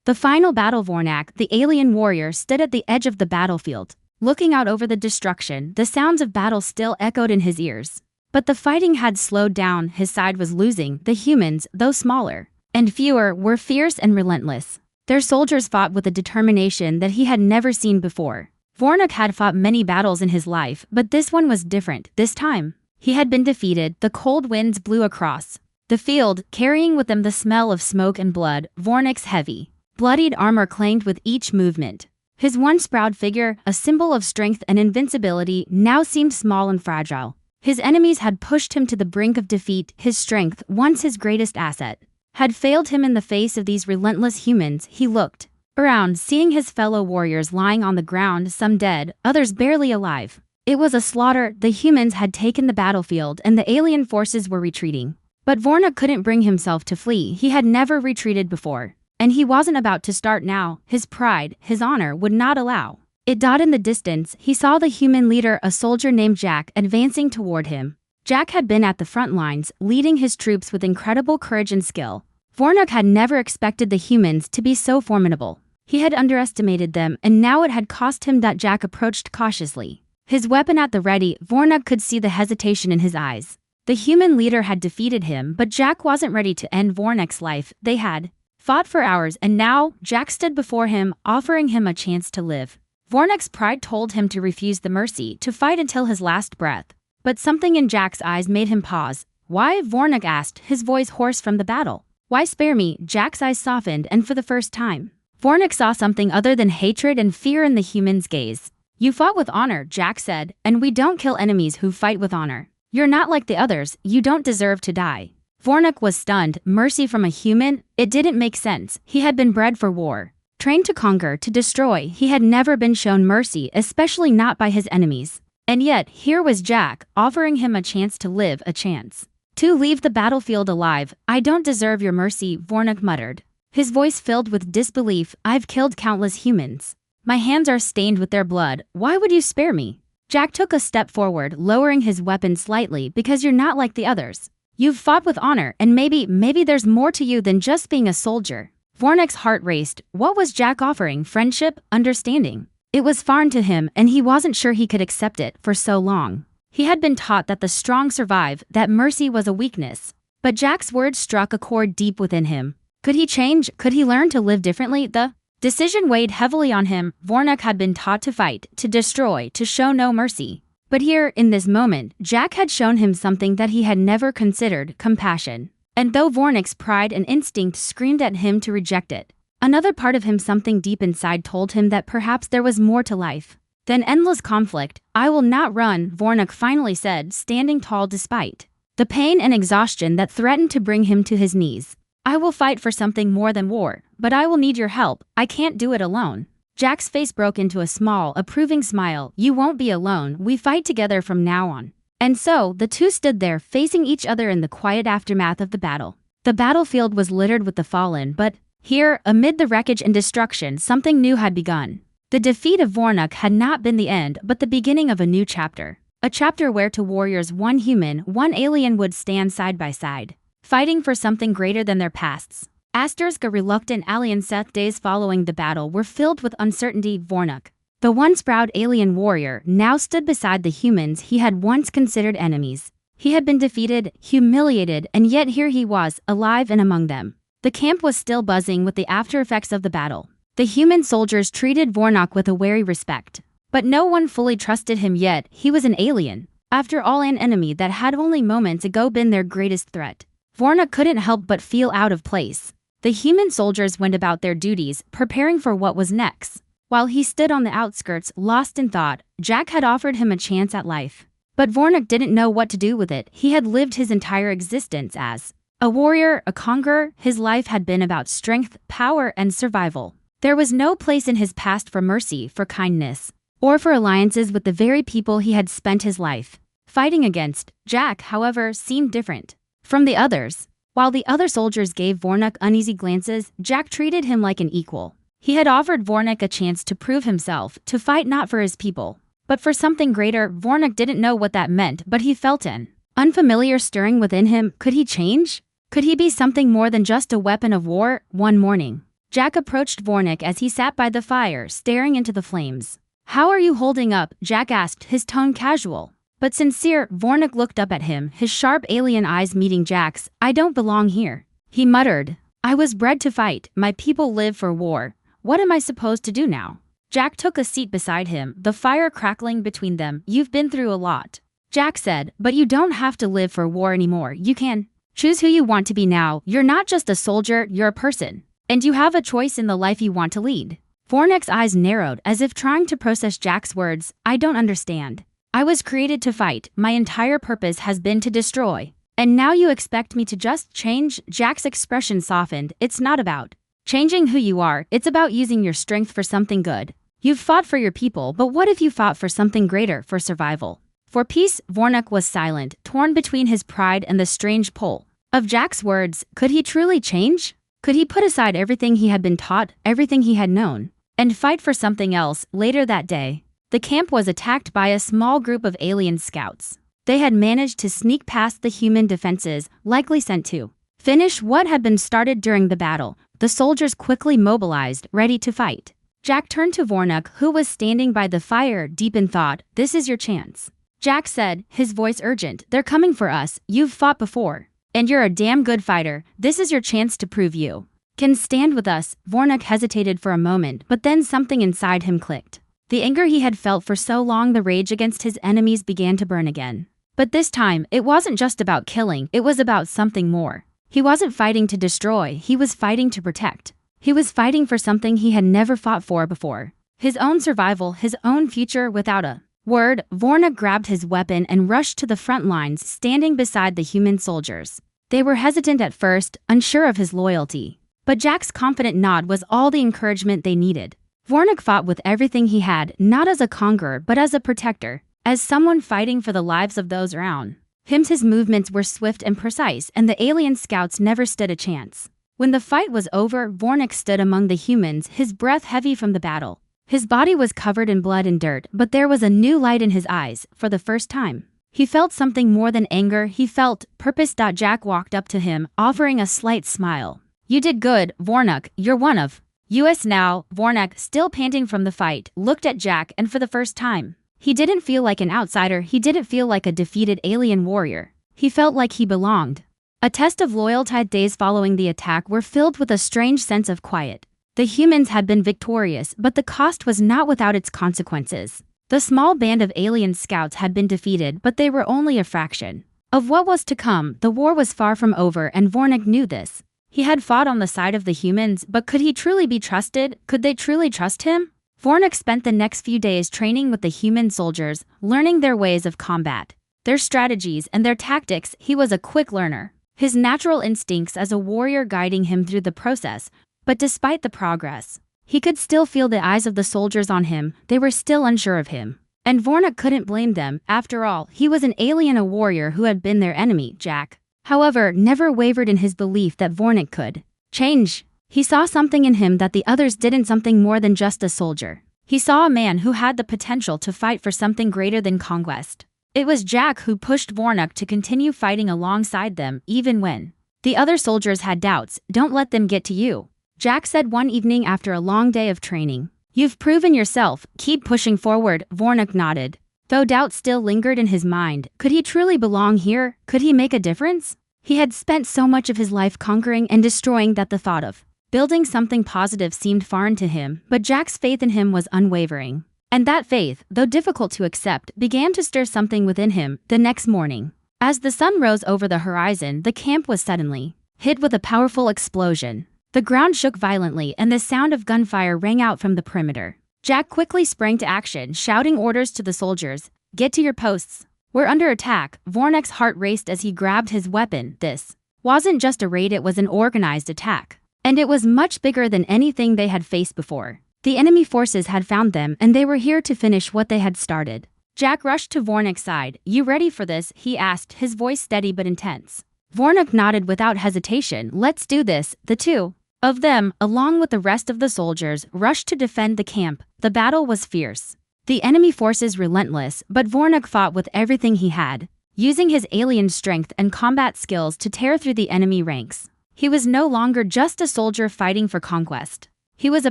The final battle. Vornak, the alien warrior, stood at the edge of the battlefield. Looking out over the destruction, the sounds of battle still echoed in his ears. But the fighting had slowed down, his side was losing. The humans, though smaller and fewer, were fierce and relentless. Their soldiers fought with a determination that he had never seen before. Vornak had fought many battles in his life, but this one was different. This time, he had been defeated. The cold winds blew across the field, carrying with them the smell of smoke and blood. Vornak's heavy, bloodied armor clanged with each movement. His once proud figure, a symbol of strength and invincibility, now seemed small and fragile. His enemies had pushed him to the brink of defeat. His strength, once his greatest asset, had failed him in the face of these relentless humans. He looked around, seeing his fellow warriors lying on the ground, some dead, others barely alive. It was a slaughter. The humans had taken the battlefield and the alien forces were retreating. But Vornak couldn't bring himself to flee. He had never retreated before. And he wasn't about to start now. His pride, his honor, would not allow it. In the distance, he saw the human leader, a soldier named Jack, advancing toward him. Jack had been at the front lines, leading his troops with incredible courage and skill. Vornak had never expected the humans to be so formidable. He had underestimated them, and now it had cost him. That Jack approached cautiously, his weapon at the ready. Vornak could see the hesitation in his eyes. The human leader had defeated him, but Jack wasn't ready to end Vornak's life. They had fought for hours, and now Jack stood before him, offering him a chance to live. Vornak's pride told him to refuse the mercy, to fight until his last breath. But something in Jack's eyes made him pause. Why? Vornak asked, his voice hoarse from the battle. Why spare me? Jack's eyes softened, and for the first time, Vornak saw something other than hatred and fear in the human's gaze. You fought with honor, Jack said, and we don't kill enemies who fight with honor. You're not like the others. You don't deserve to die. Vornak was stunned. Mercy from a human? It didn't make sense. He had been bred for war, trained to conquer, to destroy. He had never been shown mercy, especially not by his enemies. And yet, here was Jack, offering him a chance to live, a chance to leave the battlefield alive. I don't deserve your mercy, Vornak muttered, his voice filled with disbelief. I've killed countless humans. My hands are stained with their blood. Why would you spare me? Jack took a step forward, lowering his weapon slightly. Because you're not like the others. You've fought with honor, and maybe there's more to you than just being a soldier. Vornak's heart raced. What was Jack offering? Friendship? Understanding? It was foreign to him, and he wasn't sure he could accept it. For so long, he had been taught that the strong survive, that mercy was a weakness. But Jack's words struck a chord deep within him. Could he change? Could he learn to live differently? The decision weighed heavily on him. Vornak had been taught to fight, to destroy, to show no mercy. But here, in this moment, Jack had shown him something that he had never considered: compassion. And though Vornak's pride and instinct screamed at him to reject it, another part of him, something deep inside, told him that perhaps there was more to life than endless conflict. I will not run, Vornak finally said, standing tall despite the pain and exhaustion that threatened to bring him to his knees. I will fight for something more than war, but I will need your help. I can't do it alone. Jack's face broke into a small, approving smile. You won't be alone. We fight together from now on. And so, the two stood there, facing each other in the quiet aftermath of the battle. The battlefield was littered with the fallen, but here, amid the wreckage and destruction, something new had begun. The defeat of Vornak had not been the end, but the beginning of a new chapter. A chapter where two warriors, one human, one alien, would stand side by side, fighting for something greater than their pasts. Asterisk, a reluctant alien. Days following the battle were filled with uncertainty. Vornak, the once proud alien warrior, now stood beside the humans he had once considered enemies. He had been defeated, humiliated, and yet here he was, alive and among them. The camp was still buzzing with the after-effects of the battle. The human soldiers treated Vornak with a wary respect. But no one fully trusted him yet. He was an alien. After all, an enemy that had only moments ago been their greatest threat. Vornak couldn't help but feel out of place. The human soldiers went about their duties, preparing for what was next. While he stood on the outskirts, lost in thought, Jack had offered him a chance at life. But Vornak didn't know what to do with it. He had lived his entire existence as a warrior, a conqueror. His life had been about strength, power, and survival. There was no place in his past for mercy, for kindness, or for alliances with the very people he had spent his life fighting against. Jack, however, seemed different from the others. While the other soldiers gave Vornak uneasy glances, Jack treated him like an equal. He had offered Vornak a chance to prove himself, to fight not for his people, but for something greater. Vornak didn't know what that meant, but he felt an unfamiliar stirring within him. Could he change? Could he be something more than just a weapon of war? One morning, Jack approached Vornik as he sat by the fire, staring into the flames. "How are you holding up?" Jack asked, his tone casual but sincere. Vornik looked up at him, his sharp alien eyes meeting Jack's. "I don't belong here," he muttered. "I was bred to fight. My people live for war. What am I supposed to do now?" Jack took a seat beside him, the fire crackling between them. "You've been through a lot," Jack said, "but you don't have to live for war anymore. You can choose who you want to be now. You're not just a soldier, you're a person. And you have a choice in the life you want to lead." Vornik's eyes narrowed as if trying to process Jack's words. "I don't understand. I was created to fight. My entire purpose has been to destroy. And now you expect me to just change?" Jack's expression softened. "It's not about changing who you are. It's about using your strength for something good. You've fought for your people, but what if you fought for something greater, for survival? For peace?" Vornik was silent, torn between his pride and the strange pull of Jack's words. Could he truly change? Could he put aside everything he had been taught, everything he had known, and fight for something else? Later that day, the camp was attacked by a small group of alien scouts. They had managed to sneak past the human defenses, likely sent to finish what had been started during the battle. The soldiers quickly mobilized, ready to fight. Jack turned to Vornik, who was standing by the fire, deep in thought. "This is your chance," Jack said, his voice urgent. "They're coming for us. You've fought before. And you're a damn good fighter. This is your chance to prove you can stand with us." Vornik hesitated for a moment, but then something inside him clicked. The anger he had felt for so long, the rage against his enemies, began to burn again. But this time, it wasn't just about killing, it was about something more. He wasn't fighting to destroy, he was fighting to protect. He was fighting for something he had never fought for before. His own survival, his own future. Without a word, Vornik grabbed his weapon and rushed to the front lines, standing beside the human soldiers. They were hesitant at first, unsure of his loyalty. But Jack's confident nod was all the encouragement they needed. Vornik fought with everything he had, not as a conqueror but as a protector, as someone fighting for the lives of those around him. His movements were swift and precise, and the alien scouts never stood a chance. When the fight was over, Vornik stood among the humans, his breath heavy from the battle. His body was covered in blood and dirt, but there was a new light in his eyes. For the first time, he felt something more than anger. He felt purpose. Jack walked up to him, offering a slight smile. "You did good, Vornik. You're one of us now." Vornik, still panting from the fight, looked at Jack, and for the first time, he didn't feel like an outsider. He didn't feel like a defeated alien warrior. He felt like he belonged. A test of loyalty. Days following the attack were filled with a strange sense of quiet. The humans had been victorious, but the cost was not without its consequences. The small band of alien scouts had been defeated, but they were only a fraction of what was to come. The war was far from over, and Vornik knew this. He had fought on the side of the humans, but could he truly be trusted? Could they truly trust him? Vornik spent the next few days training with the human soldiers, learning their ways of combat, their strategies, and their tactics. He was a quick learner, his natural instincts as a warrior guiding him through the process. But despite the progress, he could still feel the eyes of the soldiers on him. They were still unsure of him. And Vornik couldn't blame them. After all, he was an alien, a warrior who had been their enemy. Jack, however, never wavered in his belief that Vornik could change. He saw something in him that the others didn't, something more than just a soldier. He saw a man who had the potential to fight for something greater than conquest. It was Jack who pushed Vornik to continue fighting alongside them, even when the other soldiers had doubts. "Don't let them get to you," Jack said one evening after a long day of training. "You've proven yourself. Keep pushing forward." Vornik nodded, though doubt still lingered in his mind. Could he truly belong here? Could he make a difference? He had spent so much of his life conquering and destroying that the thought of building something positive seemed foreign to him, but Jack's faith in him was unwavering. And that faith, though difficult to accept, began to stir something within him. The next morning, as the sun rose over the horizon, the camp was suddenly hit with a powerful explosion. The ground shook violently, and the sound of gunfire rang out from the perimeter. Jack quickly sprang to action, shouting orders to the soldiers. "Get to your posts. We're under attack." Vornik's heart raced as he grabbed his weapon. This wasn't just a raid, it was an organized attack. And it was much bigger than anything they had faced before. The enemy forces had found them, and they were here to finish what they had started. Jack rushed to Vornik's side. "You ready for this?" he asked, his voice steady but intense. Vornik nodded without hesitation. "Let's do this." The two of them, along with the rest of the soldiers, rushed to defend the camp. The battle was fierce, the enemy forces relentless, but Vornik fought with everything he had, using his alien strength and combat skills to tear through the enemy ranks. He was no longer just a soldier fighting for conquest. He was a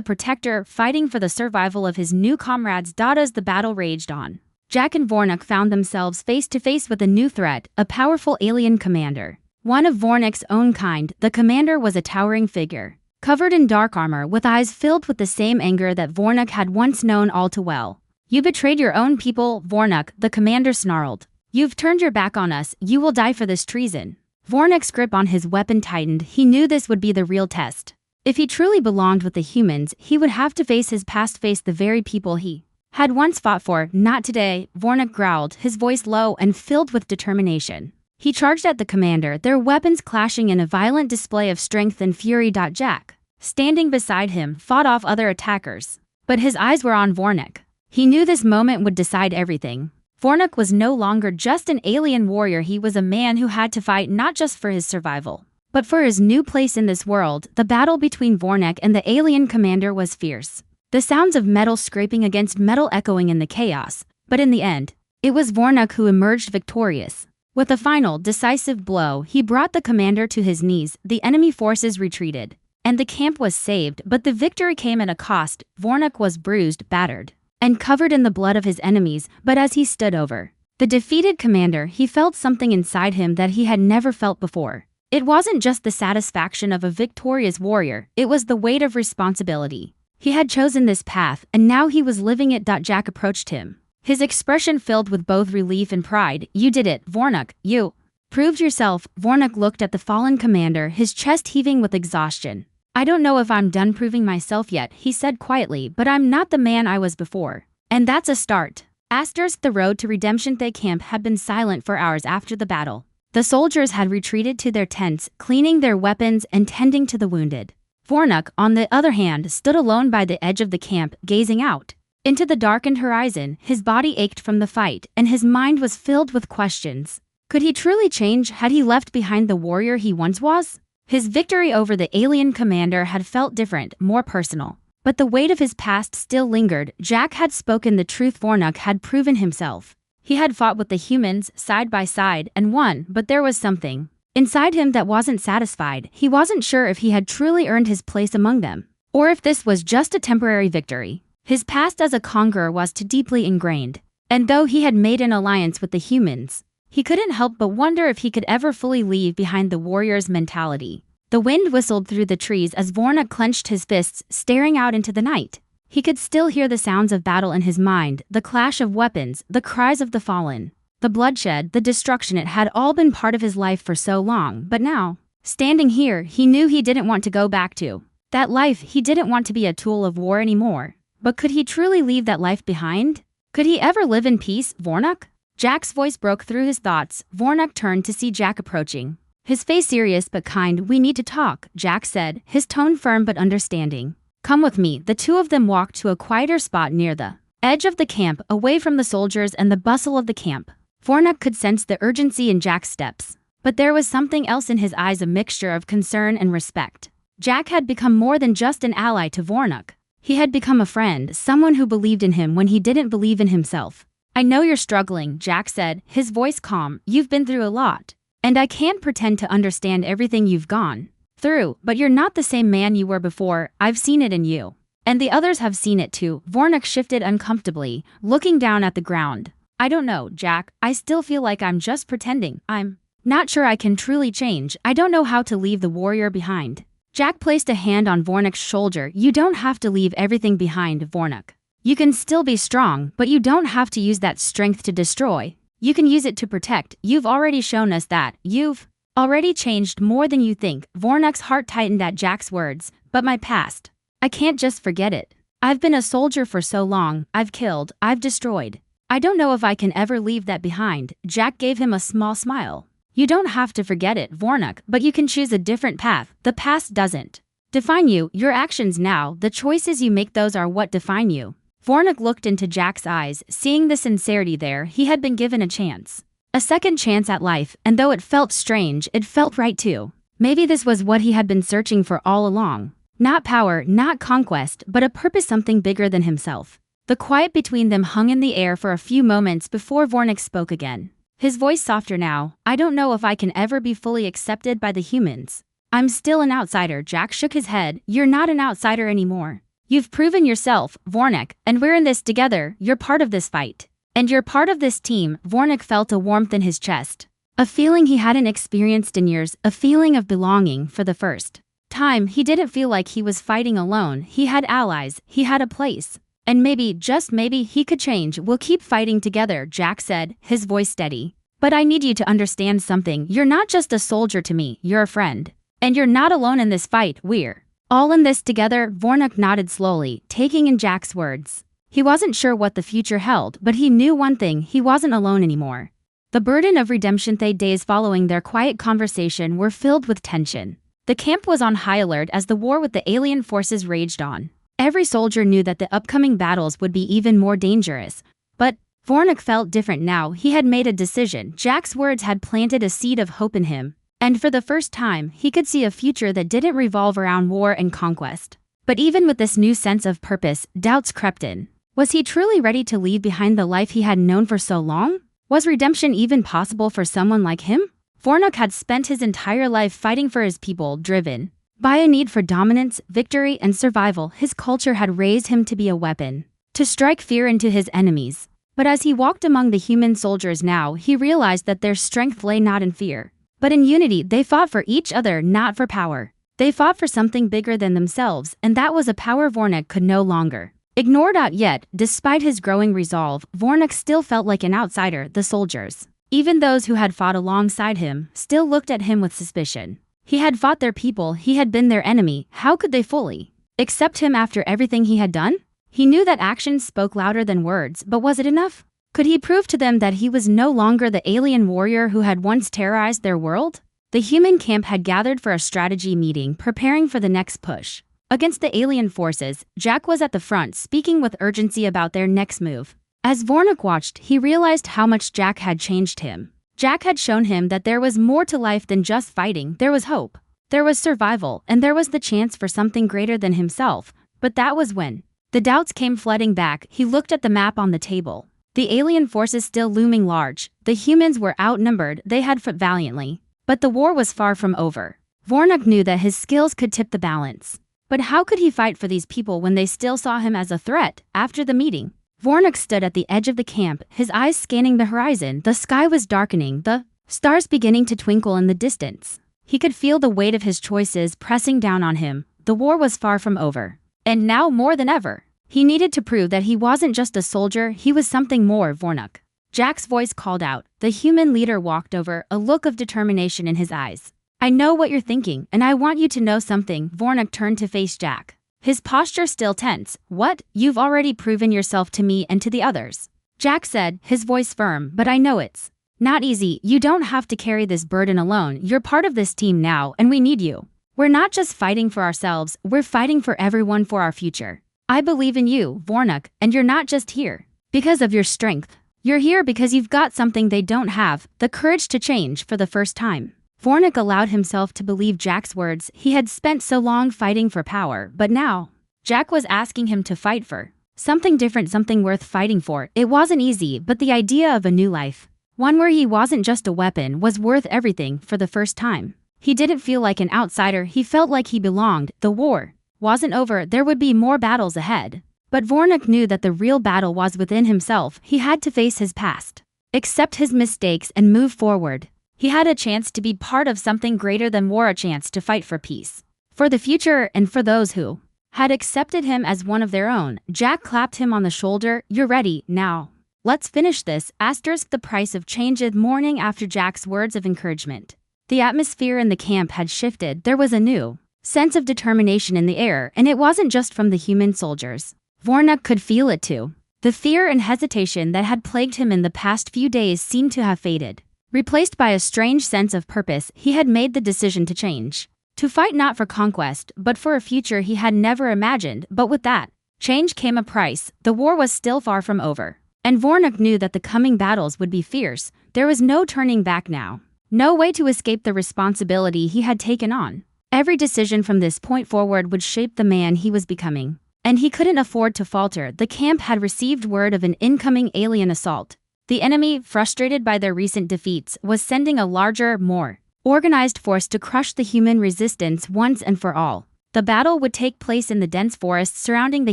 protector fighting for the survival of his new comrades. As the battle raged on, Jack and Vornuk found themselves face to face with a new threat, a powerful alien commander. One of Vornuk's own kind, the commander was a towering figure, covered in dark armor with eyes filled with the same anger that Vornuk had once known all too well. You betrayed your own people, Vornuk, the commander snarled. You've turned your back on us, you will die for this treason. Vornuk's grip on his weapon tightened. He knew this would be the real test. If he truly belonged with the humans, he would have to face his past, face the very people he had once fought for. Not today, Vornuk growled, his voice low and filled with determination. He charged at the commander, their weapons clashing in a violent display of strength and fury. Jack, standing beside him, fought off other attackers, but his eyes were on Vornuk. He knew this moment would decide everything. Vornuk was no longer just an alien warrior, he was a man who had to fight not just for his survival, but for his new place in this world. The battle between Vornuk and the alien commander was fierce, the sounds of metal scraping against metal echoing in the chaos, but in the end, it was Vornuk who emerged victorious. With a final, decisive blow, he brought the commander to his knees. The enemy forces retreated, and the camp was saved, but the victory came at a cost. Vornuk was bruised, battered, and covered in the blood of his enemies, but as he stood over the defeated commander, he felt something inside him that he had never felt before. It wasn't just the satisfaction of a victorious warrior, it was the weight of responsibility. He had chosen this path, and now he was living it. Jack approached him, his expression filled with both relief and pride. You did it, Vornuk, you proved yourself. Vornuk looked at the fallen commander, his chest heaving with exhaustion. I don't know if I'm done proving myself yet, he said quietly, but I'm not the man I was before. And that's a start. The road to redemption. The camp had been silent for hours after the battle. The soldiers had retreated to their tents, cleaning their weapons and tending to the wounded. Vornuk, on the other hand, stood alone by the edge of the camp, gazing out into the darkened horizon. His body ached from the fight, and his mind was filled with questions. Could he truly change? Had he left behind the warrior he once was? His victory over the alien commander had felt different, more personal. But the weight of his past still lingered. Jack had spoken the truth. Vornuk had proven himself. He had fought with the humans, side by side, and won, but there was something inside him that wasn't satisfied. He wasn't sure if he had truly earned his place among them, or if this was just a temporary victory. His past as a conqueror was too deeply ingrained, and though he had made an alliance with the humans, he couldn't help but wonder if he could ever fully leave behind the warrior's mentality. The wind whistled through the trees as Vornuk clenched his fists, staring out into the night. He could still hear the sounds of battle in his mind, the clash of weapons, the cries of the fallen, the bloodshed, the destruction. It had all been part of his life for so long, but now, standing here, he knew he didn't want to go back to that life. He didn't want to be a tool of war anymore. But could he truly leave that life behind? Could he ever live in peace, Vornuk? Jack's voice broke through his thoughts. Vornuk turned to see Jack approaching, his face serious but kind. We need to talk, Jack said, his tone firm but understanding. Come with me. The two of them walked to a quieter spot near the edge of the camp, away from the soldiers and the bustle of the camp. Vornuk could sense the urgency in Jack's steps, but there was something else in his eyes, a mixture of concern and respect. Jack had become more than just an ally to Vornuk. He had become a friend, someone who believed in him when he didn't believe in himself. I know you're struggling, Jack said, his voice calm. You've been through a lot, and I can't pretend to understand everything you've gone through, but you're not the same man you were before. I've seen it in you, and the others have seen it too. Vornuk shifted uncomfortably, looking down at the ground. I don't know, Jack. I still feel like I'm just pretending. I'm not sure I can truly change. I don't know how to leave the warrior behind. Jack placed a hand on Vornuk's shoulder. You don't have to leave everything behind, Vornuk. You can still be strong, but you don't have to use that strength to destroy. You can use it to protect. You've already shown us that. You've already changed more than you think. Vornuk's heart tightened at Jack's words. But my past, I can't just forget it. I've been a soldier for so long. I've killed. I've destroyed. I don't know if I can ever leave that behind. Jack gave him a small smile. You don't have to forget it, Vornuk, but you can choose a different path. The past doesn't define you. Your actions now, the choices you make, those are what define you. Vornuk looked into Jack's eyes, seeing the sincerity there. He had been given a chance. A second chance at life, and though it felt strange, it felt right too. Maybe this was what he had been searching for all along. Not power, not conquest, but a purpose, something bigger than himself. The quiet between them hung in the air for a few moments before Vornuk spoke again. His voice softer now. I don't know if I can ever be fully accepted by the humans. I'm still an outsider. Jack shook his head. You're not an outsider anymore. You've proven yourself, Vornik, and we're in this together. You're part of this fight. And you're part of this team. Vornik felt a warmth in his chest. A feeling he hadn't experienced in years, a feeling of belonging for the first time. He didn't feel like he was fighting alone. He had allies, he had a place. And maybe, just maybe, he could change. We'll keep fighting together, Jack said, his voice steady. But I need you to understand something. You're not just a soldier to me, you're a friend. And you're not alone in this fight, we're all in this together. Vornik nodded slowly, taking in Jack's words. He wasn't sure what the future held, but he knew one thing, he wasn't alone anymore. The burden of redemption. The days following their quiet conversation were filled with tension. The camp was on high alert as the war with the alien forces raged on. Every soldier knew that the upcoming battles would be even more dangerous. But Vornik felt different now. He had made a decision. Jack's words had planted a seed of hope in him. And for the first time, he could see a future that didn't revolve around war and conquest. But even with this new sense of purpose, doubts crept in. Was he truly ready to leave behind the life he had known for so long? Was redemption even possible for someone like him? Vornik had spent his entire life fighting for his people, driven by a need for dominance, victory, and survival. His culture had raised him to be a weapon, to strike fear into his enemies. But as he walked among the human soldiers now, he realized that their strength lay not in fear, but in unity. They fought for each other, not for power. They fought for something bigger than themselves, and that was a power Vornik could no longer ignore. Yet, despite his growing resolve, Vornik still felt like an outsider. The soldiers, even those who had fought alongside him, still looked at him with suspicion. He had fought their people, he had been their enemy. How could they fully accept him after everything he had done? He knew that actions spoke louder than words, but was it enough? Could he prove to them that he was no longer the alien warrior who had once terrorized their world? The human camp had gathered for a strategy meeting, preparing for the next push against the alien forces. Jack was at the front, speaking with urgency about their next move. As Vornik watched, he realized how much Jack had changed him. Jack had shown him that there was more to life than just fighting. There was hope, there was survival, and there was the chance for something greater than himself. But that was when the doubts came flooding back. He looked at the map on the table. The alien forces still looming large. The humans were outnumbered, they had fought valiantly. But the war was far from over. Vornik knew that his skills could tip the balance. But how could he fight for these people when they still saw him as a threat? After the meeting, Vornik stood at the edge of the camp, his eyes scanning the horizon. The sky was darkening, the stars beginning to twinkle in the distance. He could feel the weight of his choices pressing down on him. The war was far from over. And now more than ever, he needed to prove that he wasn't just a soldier, he was something more. Vornik, Jack's voice called out. The human leader walked over, a look of determination in his eyes. I know what you're thinking, and I want you to know something. Vornik turned to face Jack, his posture still tense. What? You've already proven yourself to me and to the others, Jack said, his voice firm. But I know it's not easy. You don't have to carry this burden alone. You're part of this team now, and we need you. We're not just fighting for ourselves, we're fighting for everyone, for our future. I believe in you, Vornik, and you're not just here because of your strength. You're here because you've got something they don't have, the courage to change. For the first time, Vornik allowed himself to believe Jack's words. He had spent so long fighting for power, but now Jack was asking him to fight for something different, something worth fighting for. It wasn't easy, but the idea of a new life, one where he wasn't just a weapon, was worth everything. For the first time, he didn't feel like an outsider, he felt like he belonged. The war wasn't over, there would be more battles ahead. But Vornik knew that the real battle was within himself. He had to face his past, accept his mistakes, and move forward. He had a chance to be part of something greater than war, a chance to fight for peace, for the future, and for those who had accepted him as one of their own. Jack clapped him on the shoulder. You're ready, now let's finish this. The price of change. Morning after Jack's words of encouragement, the atmosphere in the camp had shifted. There was a new sense of determination in the air, and it wasn't just from the human soldiers. Vornik could feel it too. The fear and hesitation that had plagued him in the past few days seemed to have faded, replaced by a strange sense of purpose. He had made the decision to change, to fight not for conquest, but for a future he had never imagined. But with that change came a price. The war was still far from over, and Vornik knew that the coming battles would be fierce. There was no turning back now, no way to escape the responsibility he had taken on. Every decision from this point forward would shape the man he was becoming, and he couldn't afford to falter. The camp had received word of an incoming alien assault. The enemy, frustrated by their recent defeats, was sending a larger, more organized force to crush the human resistance once and for all. The battle would take place in the dense forests surrounding the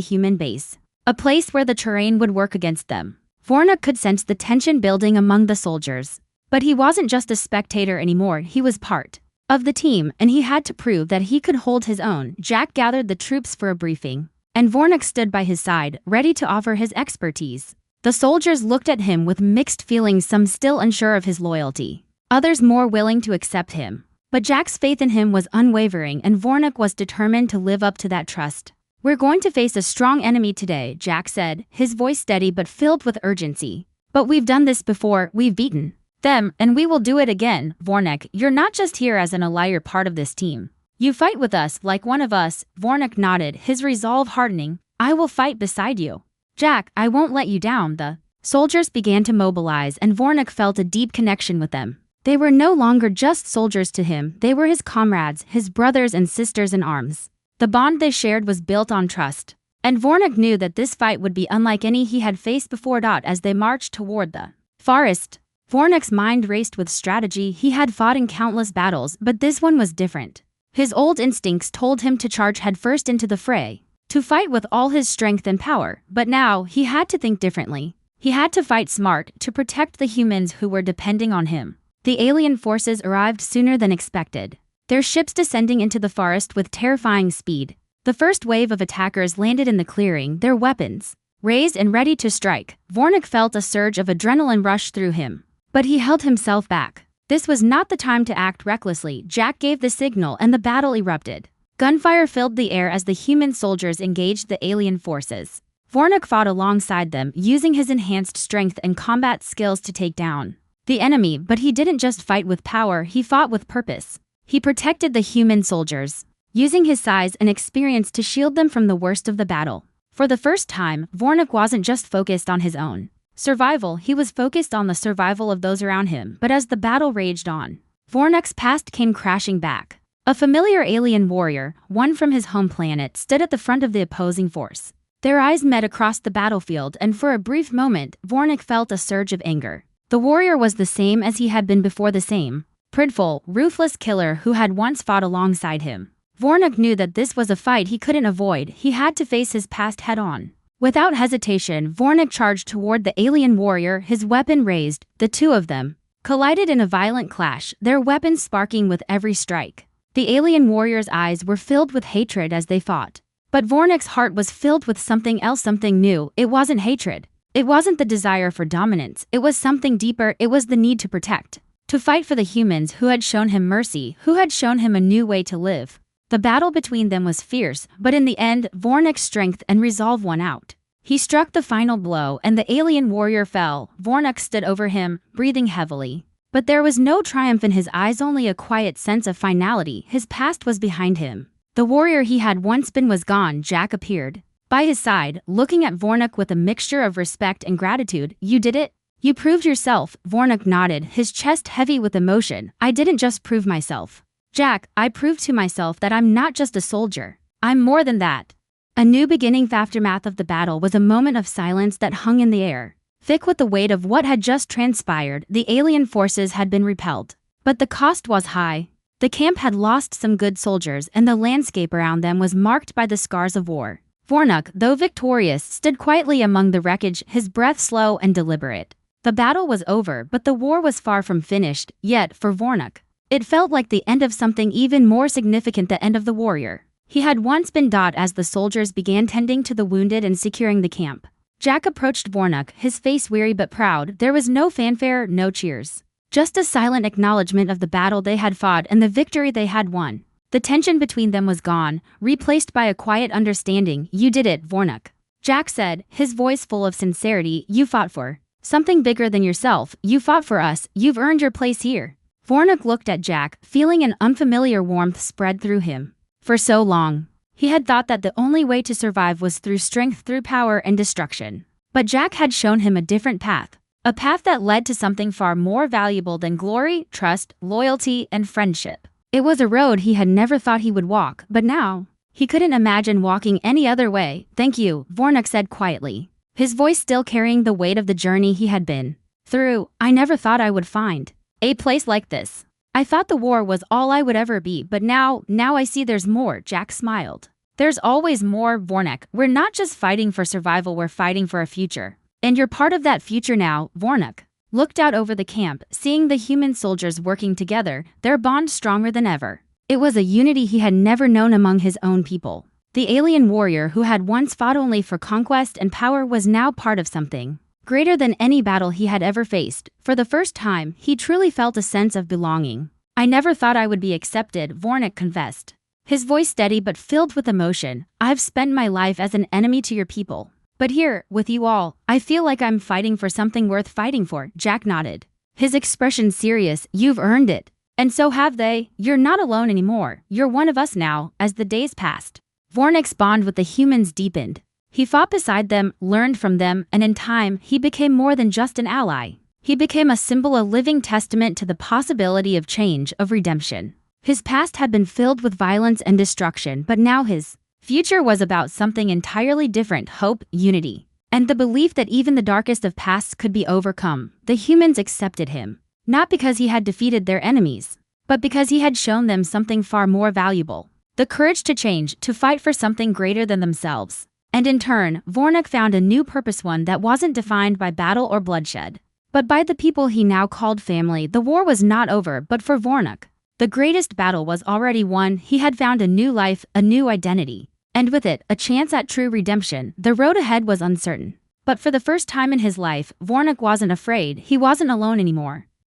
human base, a place where the terrain would work against them. Vornak could sense the tension building among the soldiers. But he wasn't just a spectator anymore, he was part of the team, and he had to prove that he could hold his own. Jack gathered the troops for a briefing, and Vornak stood by his side, ready to offer his expertise. The soldiers looked at him with mixed feelings, some still unsure of his loyalty, others more willing to accept him. But Jack's faith in him was unwavering, and Vornak was determined to live up to that trust. "We're going to face a strong enemy today," Jack said, his voice steady but filled with urgency. "But we've done this before, we've beaten them, and we will do it again. Vornak, you're not just here as an ally, you're part of this team. You fight with us, like one of us." Vornak nodded, his resolve hardening. "I will fight beside you. Jack, I won't let you down." The soldiers began to mobilize, and Vornak felt a deep connection with them. They were no longer just soldiers to him, they were his comrades, his brothers and sisters in arms. The bond they shared was built on trust. And Vornak knew that this fight would be unlike any he had faced before. As they marched toward the forest, Vornak's mind raced with strategy. He had fought in countless battles, but this one was different. His old instincts told him to charge headfirst into the fray, to fight with all his strength and power. But now, he had to think differently. He had to fight smart, to protect the humans who were depending on him. The alien forces arrived sooner than expected, their ships descending into the forest with terrifying speed. The first wave of attackers landed in the clearing, their weapons raised and ready to strike. Vornak felt a surge of adrenaline rush through him, but he held himself back. This was not the time to act recklessly. Jack gave the signal and the battle erupted. Gunfire filled the air as the human soldiers engaged the alien forces. Vornak fought alongside them, using his enhanced strength and combat skills to take down the enemy. But he didn't just fight with power, he fought with purpose. He protected the human soldiers, using his size and experience to shield them from the worst of the battle. For the first time, Vornak wasn't just focused on his own survival, he was focused on the survival of those around him. But as the battle raged on, Vornak's past came crashing back. A familiar alien warrior, one from his home planet, stood at the front of the opposing force. Their eyes met across the battlefield, and for a brief moment, Vornak felt a surge of anger. The warrior was the same as he had been before, the same prideful, ruthless killer who had once fought alongside him. Vornak knew that this was a fight he couldn't avoid. He had to face his past head-on. Without hesitation, Vornak charged toward the alien warrior, his weapon raised. The two of them collided in a violent clash, their weapons sparking with every strike. The alien warrior's eyes were filled with hatred as they fought. But Vornak's heart was filled with something else, something new. It wasn't hatred. It wasn't the desire for dominance. It was something deeper. It was the need to protect, to fight for the humans who had shown him mercy, who had shown him a new way to live. The battle between them was fierce, but in the end, Vornak's strength and resolve won out. He struck the final blow, and the alien warrior fell. Vornak stood over him, breathing heavily. But there was no triumph in his eyes, only a quiet sense of finality. His past was behind him. The warrior he had once been was gone. Jack appeared by his side, looking at Vornak with a mixture of respect and gratitude. "You did it? You proved yourself." Vornak nodded, his chest heavy with emotion. "I didn't just prove myself, Jack, I proved to myself that I'm not just a soldier. I'm more than that." A new beginning. The aftermath of the battle was a moment of silence that hung in the air, thick with the weight of what had just transpired. The alien forces had been repelled, but the cost was high. The camp had lost some good soldiers, and the landscape around them was marked by the scars of war. Vornak, though victorious, stood quietly among the wreckage, his breath slow and deliberate. The battle was over, but the war was far from finished. Yet, for Vornak, it felt like the end of something even more significant, the end of the warrior he had once been. As the soldiers began tending to the wounded and securing the camp, Jack approached Vornak, his face weary but proud. There was no fanfare, no cheers, just a silent acknowledgement of the battle they had fought and the victory they had won. The tension between them was gone, replaced by a quiet understanding. "You did it, Vornak," Jack said, his voice full of sincerity. "You fought for something bigger than yourself. You fought for us. You've earned your place here." Vornak looked at Jack, feeling an unfamiliar warmth spread through him. For so long, he had thought that the only way to survive was through strength, through power and destruction. But Jack had shown him a different path, a path that led to something far more valuable than glory, trust, loyalty, and friendship. It was a road he had never thought he would walk, but now, he couldn't imagine walking any other way. "Thank you," Vornak said quietly, his voice still carrying the weight of the journey he had been through. "I never thought I would find a place like this." I thought the war was all I would ever be, but now I see there's more, Jack smiled. There's always more, Vornak. We're not just fighting for survival, we're fighting for a future. And you're part of that future now, Vornak looked out over the camp, seeing the human soldiers working together, their bond stronger than ever. It was a unity he had never known among his own people. The alien warrior who had once fought only for conquest and power was now part of something greater than any battle he had ever faced. For the first time, he truly felt a sense of belonging. I never thought I would be accepted, Vornak confessed, his voice steady but filled with emotion. I've spent my life as an enemy to your people. But here, with you all, I feel like I'm fighting for something worth fighting for, Jack nodded, his expression serious. You've earned it. And so have they. You're not alone anymore. You're one of us now. As the days passed, Vornak's bond with the humans deepened. He fought beside them, learned from them, and in time, he became more than just an ally. He became a symbol, a living testament to the possibility of change, of redemption. His past had been filled with violence and destruction, but now his future was about something entirely different: hope, unity, and the belief that even the darkest of pasts could be overcome. The humans accepted him, not because he had defeated their enemies, but because he had shown them something far more valuable: the courage to change, to fight for something greater than themselves. And in turn, Vornak found a new purpose, one that wasn't defined by battle or bloodshed, but by the people he now called family. The war was not over, but for Vornak, the greatest battle was already won. He had found a new life, a new identity, and with it, a chance at true redemption. The road ahead was uncertain, but for the first time in his life, Vornak wasn't afraid. He wasn't alone anymore.